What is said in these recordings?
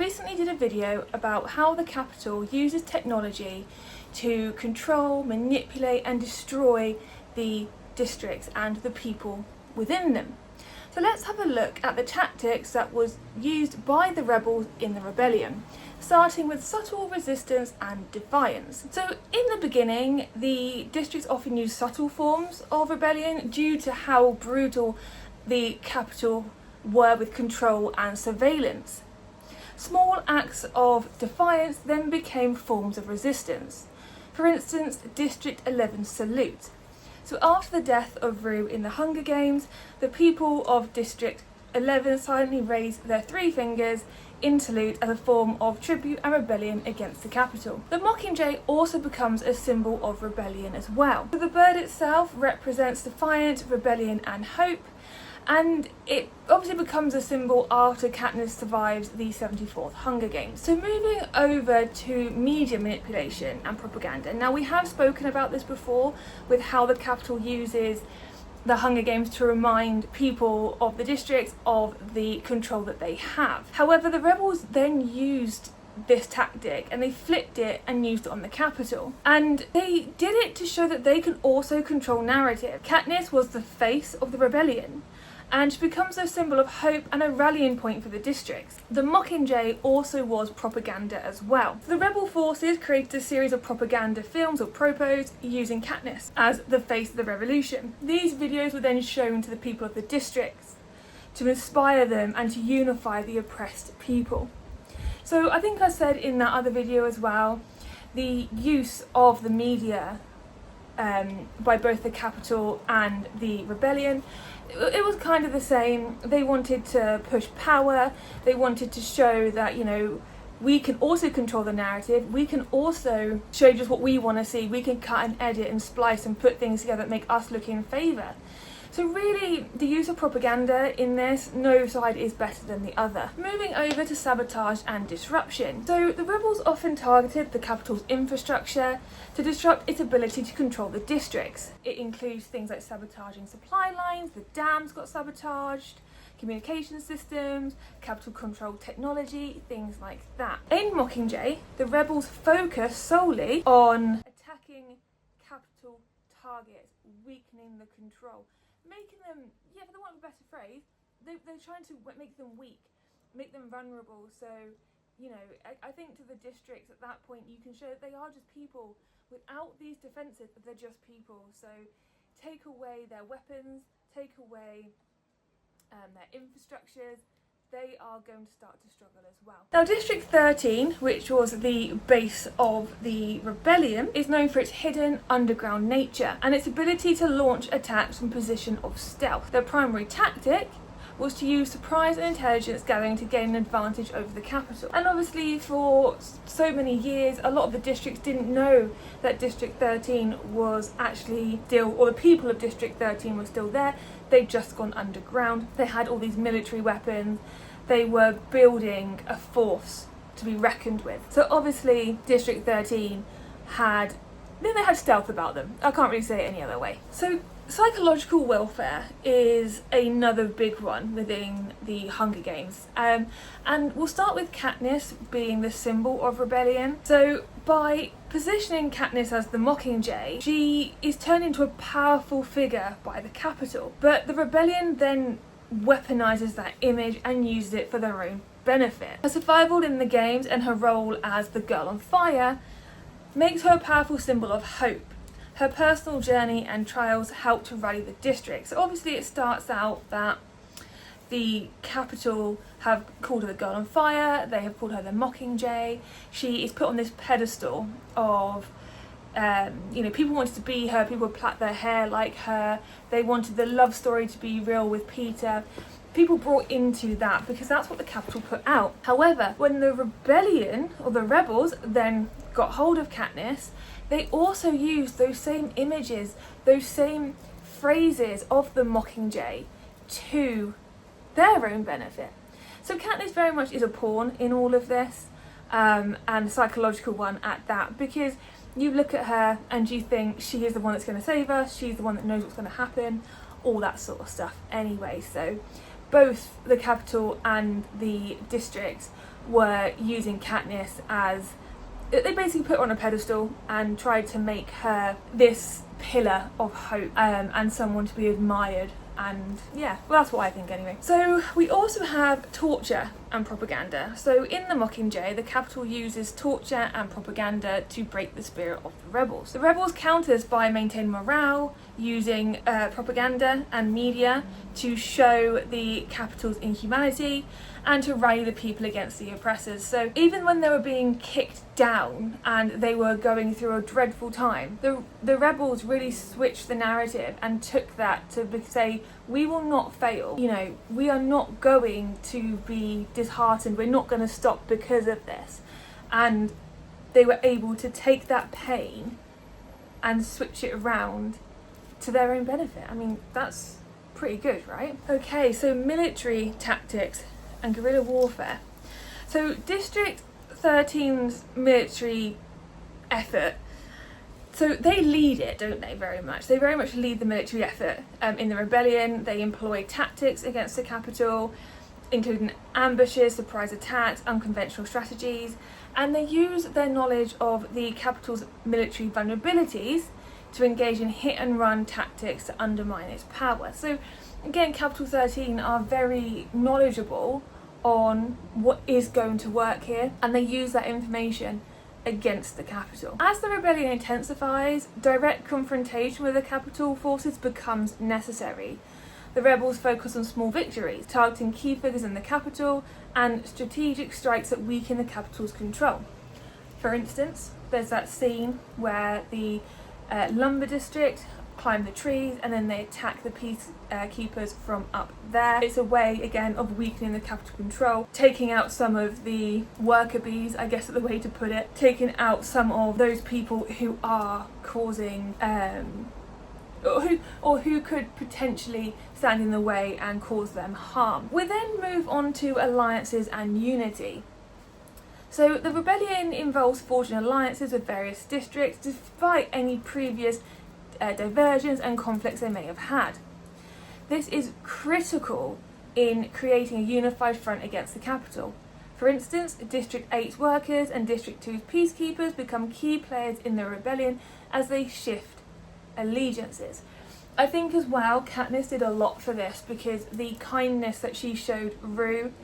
recently did a video about how the capital uses technology to control, manipulate and destroy the districts and the people within them. So let's have a look at the tactics that was used by the rebels in the rebellion, starting with subtle resistance and defiance. So in the beginning, the districts often used subtle forms of rebellion due to how brutal the capital were with control and surveillance. Small acts of defiance then became forms of resistance. For instance, District 11's salute. So after the death of Rue in the Hunger Games, the people of District 11 silently raised their three fingers in salute as a form of tribute and rebellion against the capital. The Mockingjay also becomes a symbol of rebellion as well. So the bird itself represents defiance, rebellion and hope, and it obviously becomes a symbol after Katniss survives the 74th Hunger Games. So moving over to media manipulation and propaganda. Now we have spoken about this before with how the capital uses the Hunger Games to remind people of the districts of the control that they have. However, the rebels then used this tactic and they flipped it and used it on the capital, and they did it to show that they can also control narrative. Katniss was the face of the rebellion, and she becomes a symbol of hope and a rallying point for the districts. The Mockingjay also was propaganda as well. The rebel forces created a series of propaganda films or propos using Katniss as the face of the revolution. These videos were then shown to the people of the districts to inspire them and to unify the oppressed people. So I think I said in that other video as well, the use of the media by both the capital and the rebellion, it was kind of the same. They wanted to push power, they wanted to show that, you know, we can also control the narrative, we can also show just what we want to see, we can cut and edit and splice and put things together that make us look in favour. So really, the use of propaganda in this, no side is better than the other. Moving over to sabotage and disruption. So the rebels often targeted the capital's infrastructure to disrupt its ability to control the districts. It includes things like sabotaging supply lines, the dams got sabotaged, communication systems, capital control technology, things like that. In Mockingjay, the rebels focus solely on attacking capital targets, weakening the control, making them, yeah, for the want of a better phrase, they're trying to make them weak, make them vulnerable. So, you know, I think to the districts at that point you can show that they are just people without these defences, but they're just people. So take away their weapons, take away their infrastructures, they are going to start to struggle as well. Now District 13, which was the base of the rebellion, is known for its hidden underground nature and its ability to launch attacks from a position of stealth. Their primary tactic was to use surprise and intelligence gathering to gain an advantage over the capital. And obviously for so many years, a lot of the districts didn't know that District 13 was actually still, or the people of District 13 were still there. They'd just gone underground. They had all these military weapons. They were building a force to be reckoned with. So obviously District 13 had stealth about them. I can't really say it any other way. So psychological warfare is another big one within the Hunger Games. And we'll start with Katniss being the symbol of rebellion. So by positioning Katniss as the Mockingjay, she is turned into a powerful figure by the capital. But the rebellion then weaponizes that image and uses it for their own benefit. Her survival in the games and her role as the girl on fire makes her a powerful symbol of hope. Her personal journey and trials help to rally the district. So obviously it starts out that the capital have called her the girl on fire, they have called her the Mockingjay. She is put on this pedestal of, you know, people wanted to be her, people would plait their hair like her, they wanted the love story to be real with Peter. People brought into that because that's what the capital put out. However, when the rebellion, or the rebels, then got hold of Katniss, they also used those same images, those same phrases of the Mockingjay to their own benefit. So Katniss very much is a pawn in all of this, and a psychological one at that, because you look at her and you think she is the one that's going to save us, she's the one that knows what's going to happen, all that sort of stuff anyway. So both the capital and the districts were using Katniss as, they basically put her on a pedestal and tried to make her this pillar of hope, and someone to be admired. And yeah, well, that's what I think anyway. So we also have torture and propaganda. So in the Mockingjay, the Capitol uses torture and propaganda to break the spirit of the rebels. The rebels counter this by maintaining morale, using propaganda and media to show the Capitol's inhumanity and to rally the people against the oppressors. So even when they were being kicked down and they were going through a dreadful time, the rebels really switched the narrative and took that to say, we will not fail. You know, we are not going to be disheartened. We're not going to stop because of this. And they were able to take that pain and switch it around to their own benefit. I mean, that's pretty good, right? Okay, so military tactics and guerrilla warfare. So District 13's military effort, so they lead it, don't they, very much? They very much lead the military effort in the rebellion. They employ tactics against the Capitol, including ambushes, surprise attacks, unconventional strategies, and they use their knowledge of the Capitol's military vulnerabilities to engage in hit-and-run tactics to undermine its power. So again, Capital 13 are very knowledgeable on what is going to work here, and they use that information against the Capitol. As the rebellion intensifies, direct confrontation with the Capitol forces becomes necessary. The rebels focus on small victories, targeting key figures in the Capitol, and strategic strikes that weaken the Capitol's control. For instance, there's that scene where the lumber district climb the trees and then they attack the peacekeepers from up there. It's a way, again, of weakening the Capitol control, taking out some of the worker bees, I guess is the way to put it, taking out some of those people who are causing or who could potentially stand in the way and cause them harm. We then move on to alliances and unity. So the rebellion involves forging alliances with various districts despite any previous diversions and conflicts they may have had. This is critical in creating a unified front against the Capitol. For instance, District 8's workers and District 2's peacekeepers become key players in the rebellion as they shift allegiances. I think as well Katniss did a lot for this, because the kindness that she showed Rue,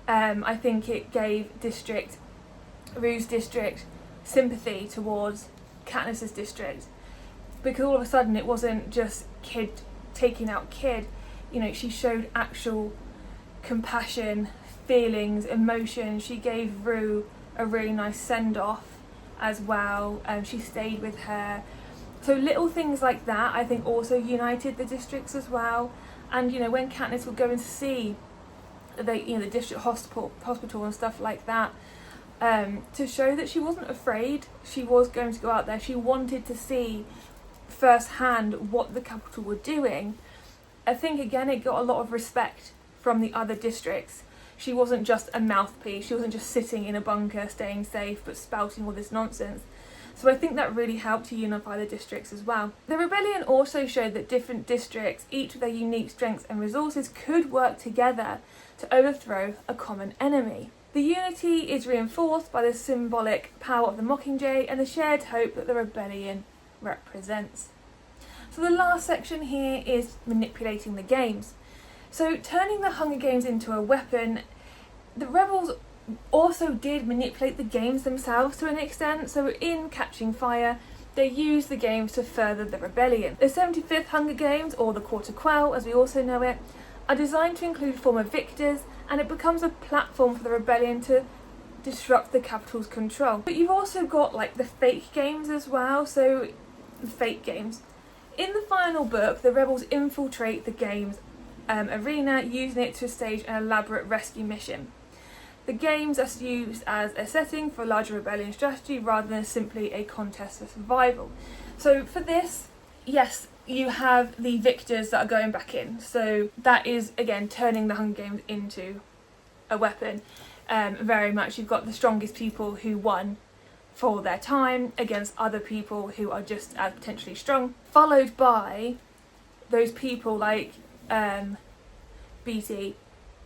I think it gave Rue's district sympathy towards Katniss's district, because all of a sudden it wasn't just kid taking out kid, you know, she showed actual compassion, feelings, emotion. She gave Rue a really nice send-off as well. She stayed with her. So little things like that I think also united the districts as well. And you know, when Katniss would go and see the district hospital and stuff like that, to show that she wasn't afraid, she was going to go out there, she wanted to see firsthand what the Capitol were doing. I think again it got a lot of respect from the other districts. She wasn't just a mouthpiece, she wasn't just sitting in a bunker staying safe but spouting all this nonsense. So I think that really helped to unify the districts as well. The rebellion also showed that different districts, each with their unique strengths and resources, could work together to overthrow a common enemy. The unity is reinforced by the symbolic power of the Mockingjay and the shared hope that the rebellion represents. So the last section here is manipulating the games. So turning the Hunger Games into a weapon, the rebels also did manipulate the games themselves to an extent. So in Catching Fire, they used the games to further the rebellion. The 75th Hunger Games, or the Quarter Quell as we also know it, are designed to include former victors, and it becomes a platform for the rebellion to disrupt the Capitol's control. But you've also got like the fake games as well. So the fake games. In the final book, the rebels infiltrate the games arena, using it to stage an elaborate rescue mission. The games are used as a setting for a larger rebellion strategy rather than simply a contest for survival. So for this, yes, you have the victors that are going back in. So that is, again, turning the Hunger Games into a weapon. Very much, you've got the strongest people who won for their time against other people who are just as potentially strong, followed by those people like Beatty,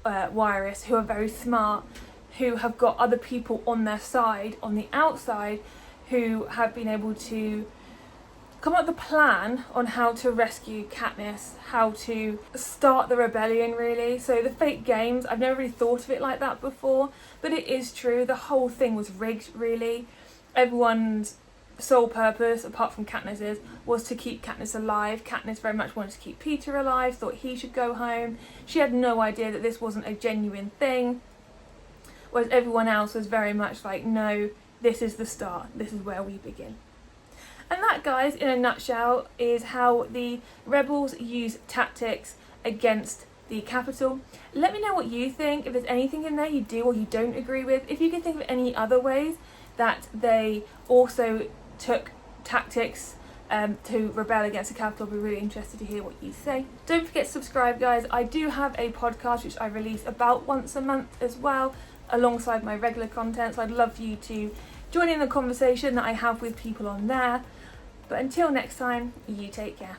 Wiress, who are very smart, who have got other people on their side, on the outside, who have been able to come up with a plan on how to rescue Katniss, how to start the rebellion really. So the fake games, I've never really thought of it like that before, but it is true. The whole thing was rigged really. Everyone's sole purpose, apart from Katniss's, was to keep Katniss alive. Katniss very much wanted to keep Peter alive, thought he should go home. She had no idea that this wasn't a genuine thing, whereas everyone else was very much like, no, this is the start, this is where we begin. And that, guys, in a nutshell, is how the rebels use tactics against the Capitol. Let me know what you think, if there's anything in there you do or you don't agree with. If you can think of any other ways that they also took tactics to rebel against the Capitol, I'll be really interested to hear what you say. Don't forget to subscribe, guys. I do have a podcast which I release about once a month as well, alongside my regular content, so I'd love for you to join in the conversation that I have with people on there. But until next time, you take care.